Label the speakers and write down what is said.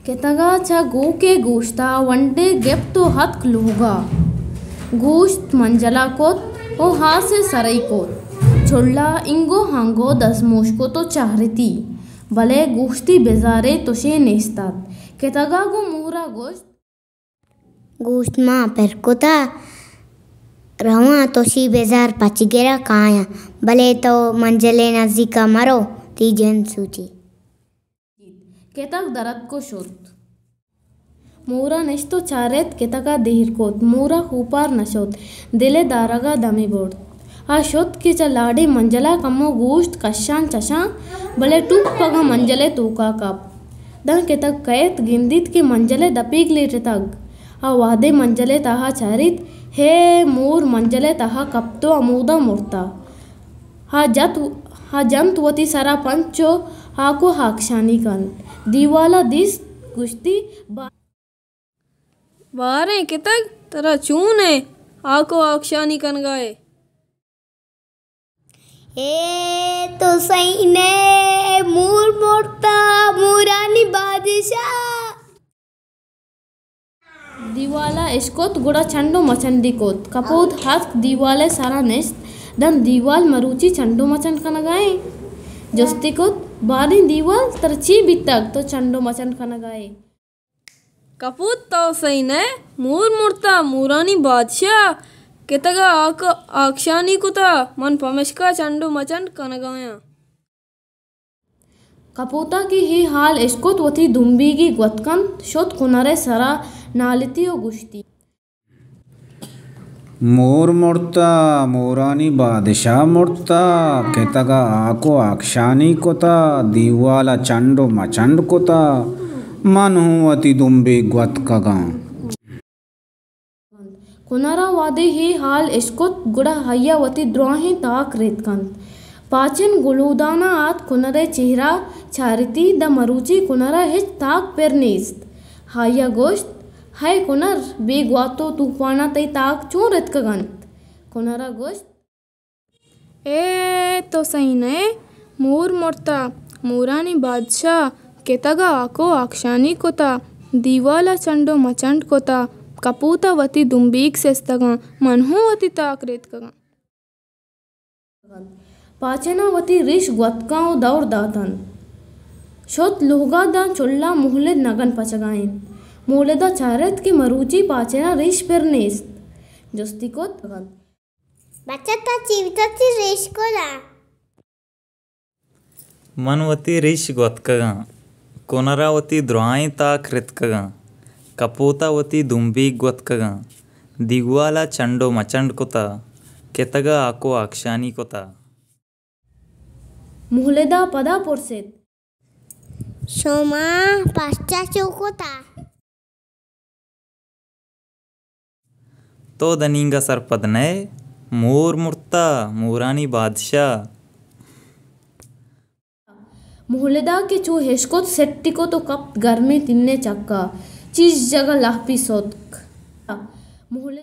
Speaker 1: केतगा चा गो के गोश्ता one day gap तो हत लूगा गोश्त मंजला कोत ओ हाथ से सरई कोत छोड़ला इंगो हांगो दसमोश को तो चाहरती भले गोश्ती बेजारे तोशे नेस्तात केतगा गो मुहरा
Speaker 2: गोश्त माँ पेरकोता रवा तोशी बेजार पचिगेरा काया भले तो मंजले नजीका मरो तीजन सूची
Speaker 1: केतक दरद को शोत मोरा नेस्तो चारेत केतका देहिर कोत मोरा हुपार नशोत दिले दारगा दमी बोर्ड आ शोत के लाडे मंजला कमो गोश्त कशान चशा भले टूक पगा मंजले तूका कप दन केतक कैत गिंदित के मंजले दपीक लेटे तक आ वादे मंजले तहा चारित हे मोर मंजले तहा कप तो अमूदा मुर्ता हा जंत वती सरा पंचो हाको हाक्षानी कन दीवाला दिस गुश्ती
Speaker 3: वारे कितक तेरा चून है आको आक्षानी कन गए
Speaker 2: ए तो सही ने मूर मोड़ता मुरानी बादशाह
Speaker 1: दीवाला इश्कोत गुड़ा चंडो मचंडी कोत कपोत हाथ दीवाले सारा नेस्त दन दीवाल मरूची चंडो मचंड कनगाए जस्ती कोत बारी दीवाल तरची बितक तो चंडो मचंड कनगाए
Speaker 3: कपूत तो सही ने मूर मुड़ता मूरानी बादशाह केतगा आक आक्षानी कुता मन पमेशका चंडू मचंड कनगाया
Speaker 1: कपूता की ही हाल इश्कोत वती दुम्बीगी ग्वतकन शोत कुनरे सरा नालिती ओ गुश्ती
Speaker 4: मोर मुड़ता मोरानी बादशाह मुड़ता केतगा आको आक्षानी कोता दीवाला चंडो मचंड कोता मन हुवती दुम्बी ग्वतकगा
Speaker 1: कुनरा वादे ही हाल इश्कोत गुड़ा हయ్యా वती द्रोही ताक रेतकन पाचन गुलूदाना आत कुनरे चेहरा चारिती द मरूची कुनरा हिच ताक पेरनीस्त हाया गोश्त हाय कुनर बेगवातो तूफाना तई ताक चूं रेतकगंत कुनरा गोश्त
Speaker 3: ए तो सही ने मूर मुड़ता मूरानी बादशाह केतगा आको आक्षानी कोता दीवाला चंडो मचंड कोता कपूता वती दुम्बीक सेस्तगा मनहू वती ताक रेतकगा
Speaker 1: पाचना वती रिश ग्वतकाओ दौड़ दातन शोत लोगा दा चुल्ला मुहले नगन पचगाइन मोलेदा चारत के मरूची पाचना रिश पेरनेस्त जस्ती को तगन
Speaker 2: बच्चा जीवितची रेश कोला
Speaker 5: मनवती रिश ग्वतकगा कोनरावती द्रोई ताक रेतकगा कपूतावती दुम्बी ग्वतकगा दिग्वाला चंडो मचंड कोता केतगा आको आक्षानी कोता
Speaker 1: मुहलेदा पदा पोरसेत
Speaker 2: सोमा पास्ता चोकोता
Speaker 5: तो दनींगा सरपद ने मोर मुर्ता मूरानी बादशाह
Speaker 1: मुहलेदा के चो हेशकोत सेट्टी को तो कप गर्मी तिन्ने चक्का चीज जगह लाहपी सोत मुहले